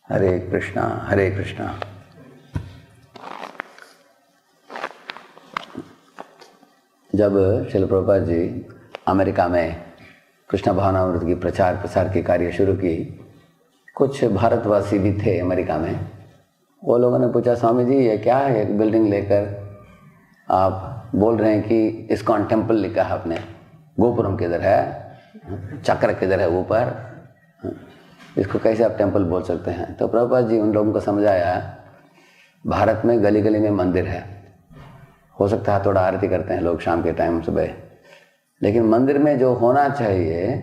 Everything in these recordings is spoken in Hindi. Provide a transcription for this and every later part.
हरे कृष्णा हरे कृष्णा। जब श्रील प्रभुपाद जी अमेरिका में कृष्ण भावनामृत की प्रचार प्रसार के कार्य शुरू की, कुछ भारतवासी भी थे अमेरिका में। वो लोगों ने पूछा, स्वामी जी ये क्या है, एक बिल्डिंग लेकर आप बोल रहे हैं कि इस्कॉन टेम्पल लिखा है आपने, गोपुरम किधर है, चक्र किधर है ऊपर, इसको कैसे आप टेम्पल बोल सकते हैं? तो प्रभुपाद जी उन लोगों को समझाया, भारत में गली गली में मंदिर है, हो सकता है थोड़ा आरती करते हैं लोग शाम के टाइम सुबह, लेकिन मंदिर में जो होना चाहिए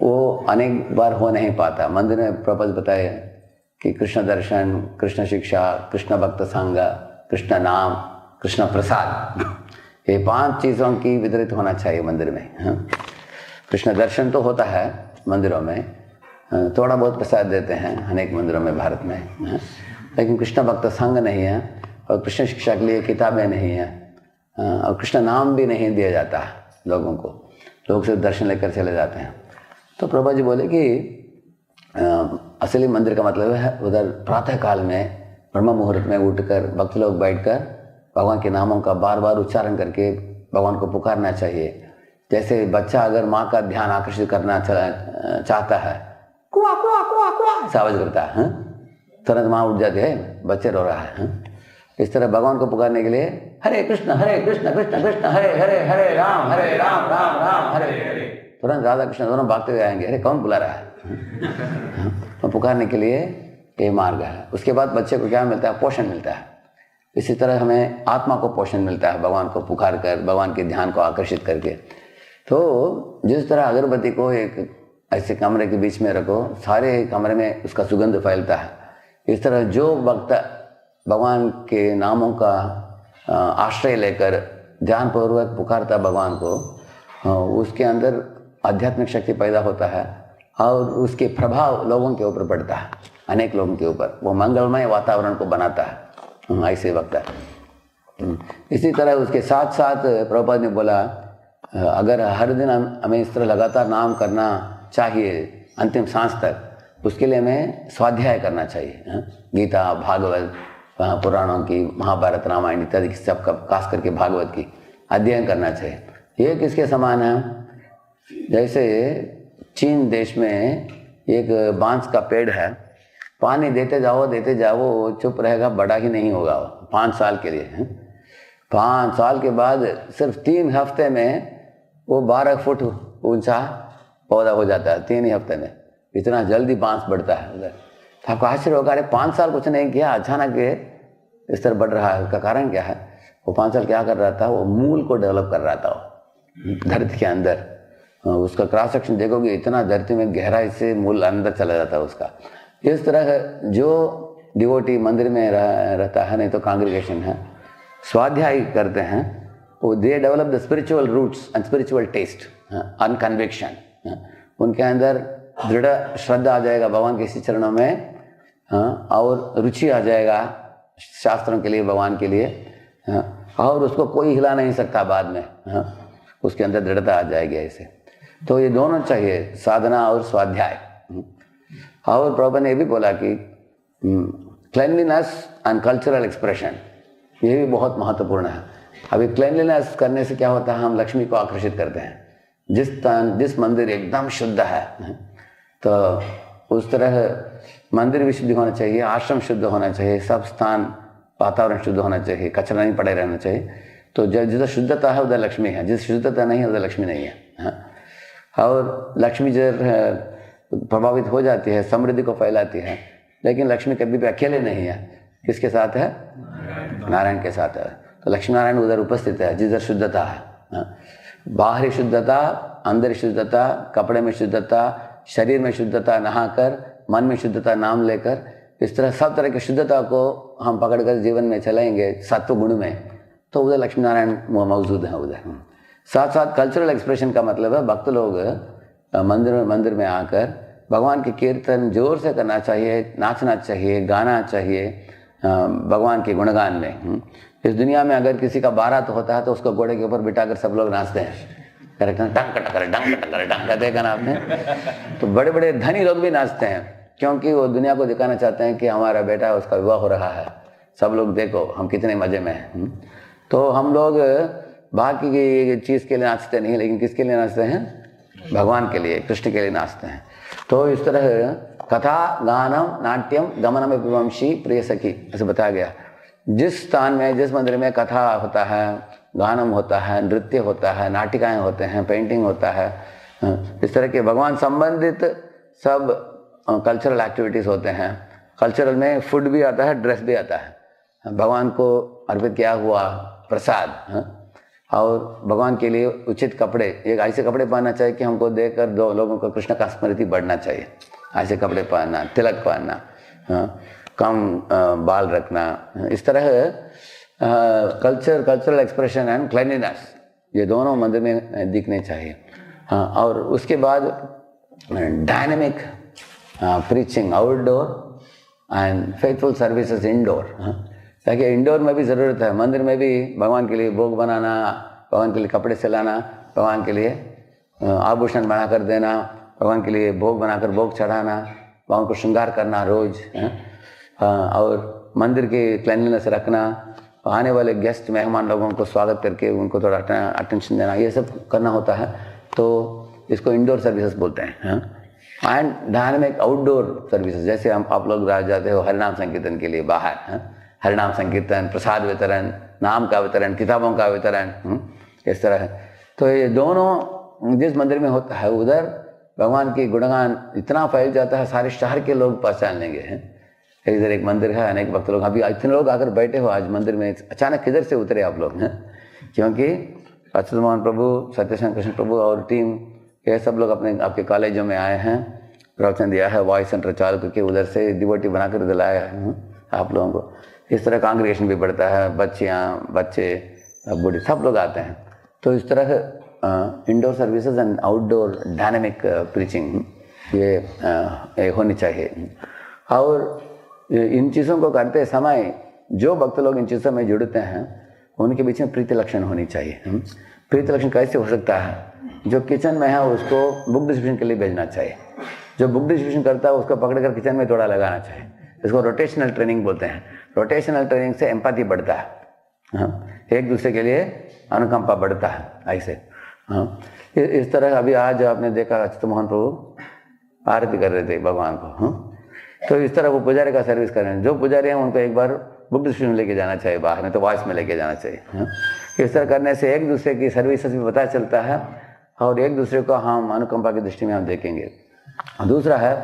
वो अनेक बार हो नहीं पाता। मंदिर में प्रभुपाद बताए कि कृष्ण दर्शन, कृष्ण शिक्षा, कृष्ण भक्त संग, कृष्ण नाम, कृष्ण प्रसाद, ये 5 चीज़ों की वितरित होना चाहिए मंदिर में। कृष्ण दर्शन तो होता है मंदिरों में, थोड़ा बहुत प्रसाद देते हैं अनेक मंदिरों में भारत में, लेकिन कृष्ण भक्त संग नहीं है, और कृष्ण शिक्षा के लिए किताबें नहीं हैं, और कृष्ण नाम भी नहीं दिया जाता लोगों को, लोग सिर्फ दर्शन लेकर चले जाते हैं। तो प्रभा जी बोले कि असली मंदिर का मतलब है उधर प्रातः काल में ब्रह्म मुहूर्त में उठकर भक्त लोग बैठकर भगवान के नामों का बार बार उच्चारण करके भगवान को पुकारना चाहिए। जैसे बच्चा अगर माँ का ध्यान आकर्षित करना चाहता है, कुआ कुआ कुआ कुआ ऐसा आवाज करता है, तुरंत माँ उठ जाती है, बच्चे रो रहा है। इस तरह भगवान को पुकारने के लिए हरे कृष्ण कृष्ण कृष्ण हरे हरे, हरे राम राम राम हरे हरे, तुरंत राधा कृष्ण दोनों भागते हुए आएंगे, अरे कौन बुला रहा है? तो पुकारने के लिए ये मार्ग है। उसके बाद बच्चे को क्या मिलता है? पोषण मिलता है। इसी तरह हमें आत्मा को पोषण मिलता है भगवान को पुकार कर, भगवान के ध्यान को आकर्षित करके। तो जिस तरह अगरबत्ती को एक ऐसे कमरे के बीच में रखो, सारे कमरे में उसका सुगंध फैलता है, इस तरह जो वक्त भगवान के नामों का आश्रय लेकर ध्यानपूर्वक पुकारता भगवान को, उसके अंदर आध्यात्मिक शक्ति पैदा होता है और उसके प्रभाव लोगों के ऊपर पड़ता है, अनेक लोगों के ऊपर, वो मंगलमय वातावरण को बनाता है। ऐसे वक्त है। इसी तरह उसके साथ साथ प्रभुपाद ने बोला, अगर हर दिन हमें इस तरह लगातार नाम करना चाहिए अंतिम सांस तक, उसके लिए हमें स्वाध्याय करना चाहिए। गीता, भागवत, पुराणों की, महाभारत, रामायण इत्यादि की, सब खास करके भागवत की अध्ययन करना चाहिए। ये किसके समान है? जैसे चीन देश में एक बांस का पेड़ है, पानी देते जाओ चुप रहेगा, बड़ा ही नहीं होगा वो 5 साल के लिए। 5 साल के बाद सिर्फ 3 हफ्ते में वो 12 फुट ऊंचा पौधा हो जाता है। 3 ही हफ्ते में इतना जल्दी बांस बढ़ता है उधर। तो आपको आश्चर्य होगा, अरे 5 साल कुछ नहीं किया, अचानक इस तरह बढ़ रहा है। उसका कारण क्या है? वो 5 साल क्या कर रहा था? वो मूल को डेवलप कर रहा था वो धरती के अंदर। उसका क्रॉस सेक्शन देखोगे, इतना धरती में गहराई से मूल अंदर चला जाता है उसका। इस तरह जो डिवोटी मंदिर में रहता है, नहीं तो कांग्रेगेशन है, स्वाध्याय करते हैं, वो they develop the spiritual roots and spiritual taste and conviction. उनके अंदर दृढ़ श्रद्धा आ जाएगा भगवान के चरणों में, और रुचि आ जाएगा शास्त्रों के लिए, भगवान के लिए, और उसको कोई हिला नहीं सकता बाद में। उसके अंदर दृढ़ता आ जाएगी ऐसे। तो ये दोनों चाहिए, साधना और स्वाध्याय। और प्रभुपाद ने ये भी बोला कि क्लेanलीनेस एंड कल्चरल एक्सप्रेशन, ये भी बहुत महत्वपूर्ण है। अभी क्लेanलीनेस करने से क्या होता है? हम लक्ष्मी को आकर्षित करते हैं। जिस मंदिर एकदम शुद्ध है, तो उस तरह मंदिर भी शुद्ध होना चाहिए, आश्रम शुद्ध होना चाहिए, सब स्थान वातावरण शुद्ध होना चाहिए, कचरा नहीं पड़े रहना चाहिए। तो जिधर शुद्धता है उधर लक्ष्मी है, जिस शुद्धता नहीं है उधर लक्ष्मी नहीं है। और लक्ष्मी जो प्रभावित हो जाती है, समृद्धि को फैलाती है, लेकिन लक्ष्मी कभी भी अकेले नहीं है। किसके साथ है? नारायण के साथ है। तो लक्ष्मी नारायण उधर उपस्थित है जिधर शुद्धता है। बाहरी शुद्धता, अंदर शुद्धता, कपड़े में शुद्धता, शरीर में शुद्धता, नहाकर, मन में शुद्धता, नाम लेकर, इस तरह सब तरह की शुद्धता को हम पकड़कर जीवन में चलाएंगे सत्व गुण में, तो उधर लक्ष्मी नारायण मौजूद है उधर। साथ साथ कल्चरल एक्सप्रेशन का मतलब है भक्त लोग मंदिर में आकर भगवान के कीर्तन जोर से करना चाहिए, नाचना चाहिए, गाना चाहिए भगवान के गुणगान में। इस दुनिया में अगर किसी का बारात होता है तो उसको घोड़े के ऊपर बिठाकर सब लोग नाचते हैं, करेक्ट, डंग कटकर डंग कटकर डंग, देखा ना आपने? तो बड़े बड़े धनी लोग भी नाचते हैं, क्योंकि वो दुनिया को दिखाना चाहते हैं कि हमारा बेटा उसका विवाह हो रहा है, सब लोग देखो हम कितने मज़े में हैं। तो हम लोग बाकी की चीज़ के लिए नाचते नहीं, लेकिन किसके लिए नाचते हैं? भगवान के लिए, कृष्ण के लिए नाचते हैं। तो इस तरह कथा गानम नाट्यम गमनम विवंशी प्रिय सखी ऐसे बताया गया। जिस स्थान में, जिस मंदिर में कथा होता है, गानम होता है, नृत्य होता है, नाटिकाएं होते हैं, पेंटिंग होता है, इस तरह के भगवान संबंधित सब कल्चरल एक्टिविटीज़ होते हैं। कल्चरल में फूड भी आता है, ड्रेस भी आता है, भगवान को अर्पित किया हुआ प्रसाद, और भगवान के लिए उचित कपड़े, एक ऐसे कपड़े पहनना चाहिए कि हमको देखकर दो लोगों को कृष्ण का स्मृति बढ़ना चाहिए। ऐसे कपड़े पहनना, तिलक पहनना, कम बाल रखना, इस तरह कल्चरल एक्सप्रेशन एंड क्लीनलीनेस ये दोनों मंदिर में दिखने चाहिए। और उसके बाद dynamic preaching outdoor and faithful services indoor. ताकि इंडोर में भी ज़रूरत है, मंदिर में भी भगवान के लिए भोग बनाना, भगवान के लिए कपड़े सिलाना, भगवान के लिए आभूषण बना कर देना, भगवान के लिए भोग बनाकर भोग चढ़ाना, भगवान को श्रृंगार करना रोज, और मंदिर की क्लीनलीनेस रखना, आने वाले गेस्ट मेहमान लोगों को स्वागत करके उनको थोड़ा अटेंशन देना, ये सब करना होता है। तो इसको इंडोर सर्विसेज बोलते हैं। एंड डायनेमिक आउटडोर सर्विसेज, जैसे हम आप लोग जाते हो हरिनाम संकीर्तन के लिए बाहर, हरिनाम संकीर्तन, प्रसाद वितरण, नाम का वितरण, किताबों का वितरण, इस तरह है। तो ये दोनों जिस मंदिर में होता है उधर भगवान की गुणगान इतना फैल जाता है, सारे शहर के लोग पहचान लेंगे। इधर एक मंदिर है, अनेक भक्त लोग, अभी इतने लोग आकर बैठे हो आज मंदिर में, अचानक किधर से उतरे आप लोग हैं? क्योंकि अच्युत मोहन प्रभु, सत्यशंकर कृष्ण प्रभु और टीम ये सब लोग अपने आपके कॉलेजों में आए हैं, प्रवचन दिया है, वॉइस सेंटर चालू करके उधर से डिवोटी बनाकर दिलाया है आप लोगों को। इस तरह कांग्रेगेशन भी बढ़ता है, बच्चियाँ, बच्चे, बूढ़े सब लोग आते हैं। तो इस तरह indoor services and outdoor dynamic preaching ये होनी चाहिए। और इन चीज़ों को करते समय जो भक्त लोग इन चीज़ों में जुड़ते हैं उनके बीच में प्रीति लक्षण होनी चाहिए। प्रीति लक्षण कैसे हो सकता है? जो किचन में है उसको बुक डिस्ट्रीब्यूशन के लिए भेजना चाहिए, जो बुक डिस्ट्रीब्यूशन करता है उसको पकड़ कर किचन में थोड़ा लगाना चाहिए। इसको रोटेशनल ट्रेनिंग बोलते हैं। रोटेशनल ट्रेनिंग से एम्पैथी बढ़ता है, एक दूसरे के लिए अनुकंपा बढ़ता है ऐसे। इस तरह अभी आज आपने देखा अच्युत मोहन प्रभु आरती कर रहे थे भगवान को, तो इस तरह वो पुजारी का सर्विस कर रहे हैं। जो पुजारी हैं उनको एक बार बुक डिस्ट्रीब्यूशन लेके जाना चाहिए बाहर में, तो वॉइस में लेके जाना चाहिए। इस तरह करने से एक दूसरे की सर्विसेज भी पता चलता है और एक दूसरे को हम अनुकंपा की दृष्टि में हम देखेंगे। दूसरा है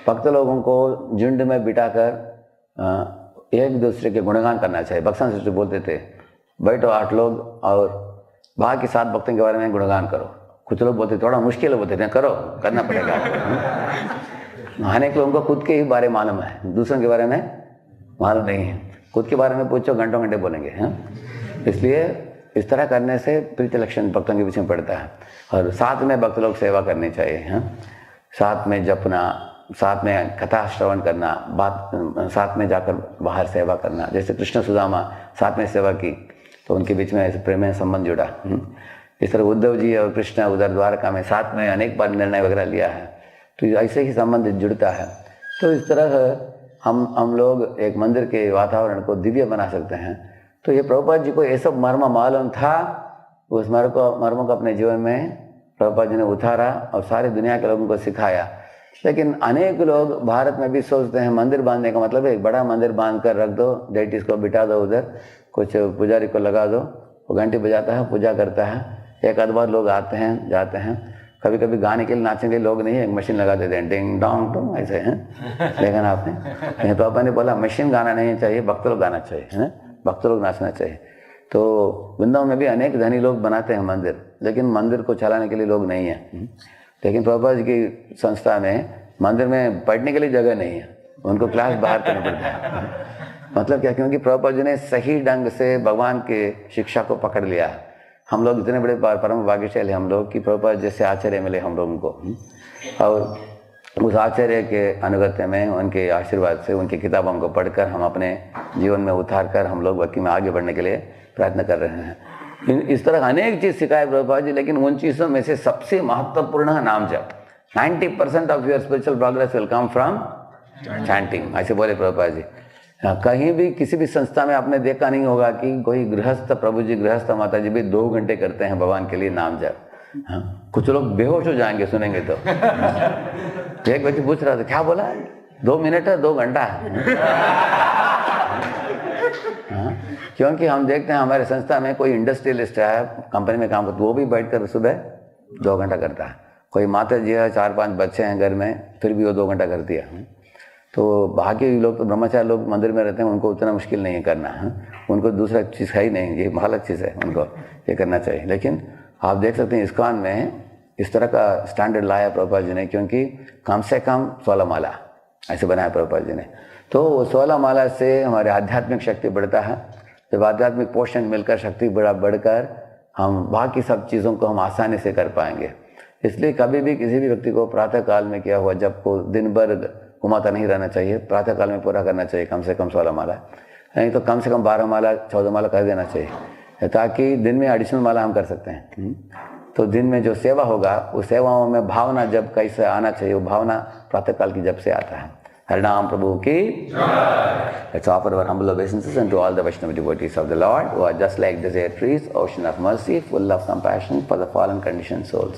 भक्त लोगों को झुंड में बिठाकर एक दूसरे के गुणगान करना चाहिए। भक्सान सिस्टर बोलते थे बैठो 8 लोग और बाकी 7 भक्तों के बारे में गुणगान करो। कुछ लोग बोलते थोड़ा मुश्किल है, बोलते थे करो, करना पड़ेगा। अनेक लोगों को खुद के ही बारे मालूम है, दूसरों के बारे में मालूम नहीं है। खुद के बारे में पूछो घंटों घंटे बोलेंगे। इसलिए इस तरह करने से प्रीति लक्षण भक्तों के बीच में पड़ता है। और साथ में भक्त लोग सेवा करनी चाहिए, साथ में जपना, साथ में कथा श्रवण करना, बात साथ में जाकर बाहर सेवा करना। जैसे कृष्ण सुदामा साथ में सेवा की तो उनके बीच में ऐसे प्रेम संबंध जुड़ा। इस तरह उद्धव जी और कृष्ण उधर द्वारका में साथ में अनेक बार निर्णय वगैरह लिया है, तो ऐसे ही संबंध जुड़ता है। तो इस तरह हम लोग एक मंदिर के वातावरण को दिव्य बना सकते हैं। तो ये प्रभुपाद जी को ये सब मर्म मालूम था, उस मर्म को अपने जीवन में प्रभुपाद जी ने उतारा और सारी दुनिया के लोगों को सिखाया। लेकिन अनेक लोग भारत में भी सोचते हैं मंदिर बांधने का मतलब है एक बड़ा मंदिर बांध कर रख दो, डेटिस को बिठा दो, उधर कुछ पुजारी को लगा दो, वो घंटी बजाता है, पूजा करता है। एक आध बार लोग आते हैं जाते हैं, कभी कभी गाने के लिए नाचने के लोग नहीं है, एक मशीन लगा देते हैं, डिंग डोंग डोंग ऐसे हैं। देखा ना आपने? तो अपन ने बोला मशीन गाना नहीं चाहिए, भक्त लोग गाना चाहिए, है भक्त लोग नाचना चाहिए। तो वृंदावन में भी अनेक धनी लोग बनाते हैं मंदिर, लेकिन मंदिर को चलाने के लिए लोग नहीं है। लेकिन प्रभुपाद जी की संस्था में मंदिर में बैठने के लिए जगह नहीं है, उनको क्लास बाहर करना पड़ता है। मतलब क्या? क्योंकि प्रभुपाद जी ने सही ढंग से भगवान के शिक्षा को पकड़ लिया। हम लोग इतने बड़े परम भाग्यशाली हम लोग कि प्रभुपाद जैसे आचार्य मिले हम लोगों को, और उस आचार्य के अनुगत्य में उनके आशीर्वाद से उनकी किताबों को पढ़कर हम अपने जीवन में उतार कर हम लोग भक्ति में आगे बढ़ने के लिए प्रयत्न कर रहे हैं। इस तरह अनेक चीज़ सिखाए प्रभुपाद जी, लेकिन उन चीज़ों में से सबसे महत्वपूर्ण है नाम जप। 90% of your spiritual progress will come from chanting, ऐसे बोले प्रभुपाद जी। कहीं भी किसी भी संस्था में आपने देखा नहीं होगा कि कोई गृहस्थ, प्रभु जी गृहस्थ माता जी भी 2 घंटे करते हैं भगवान के लिए नाम जप। हाँ, कुछ लोग बेहोश हो जाएंगे सुनेंगे तो। एक व्यक्ति पूछ रहा था क्या बोला, 2 मिनट है 2 घंटा है। हाँ, क्योंकि हम देखते हैं हमारे संस्था में कोई इंडस्ट्रियलिस्ट है, कंपनी में काम करता है, वो भी बैठकर सुबह 2 घंटा करता है। कोई माता जी है, 4-5 बच्चे हैं घर में, फिर भी वो 2 घंटा करती है। तो बाकी लोग तो ब्रह्मचारी लोग मंदिर में रहते हैं, उनको उतना मुश्किल नहीं है करना है, उनको दूसरा चीज़ है ही नहीं, ये अलग चीज़ है, उनको ये करना चाहिए। लेकिन आप देख सकते हैं इस्कॉन में इस तरह का स्टैंडर्ड लाया प्रभुपाद जी ने, क्योंकि कम से कम 16 माला ऐसे बनाया प्रभुपाद जी ने। तो वो 16 माला से हमारे आध्यात्मिक शक्ति बढ़ता है। जब आध्यात्मिक पोषण मिलकर शक्ति बढ़कर हम बाकी सब चीज़ों को हम आसानी से कर पाएंगे। इसलिए कभी भी किसी भी व्यक्ति को प्रातः काल में किया हुआ जब को दिन भर घुमाता नहीं रहना चाहिए, प्रातः काल में पूरा करना चाहिए कम से कम 16 माला, नहीं तो कम से कम 12 माला 14 माला कर देना चाहिए, ताकि दिन में एडिशनल माला हम कर सकते हैं। तो दिन में जो सेवा होगा उस सेवाओं में भावना जब कैसे आना चाहिए, वो भावना प्रातः काल की जब से आता है। हरिनाम प्रभु की जय। Let's offer our humble obeisances unto all the Vaishnava devotees of the Lord who are just like desert trees, ocean of mercy, full of compassion for the fallen conditioned souls.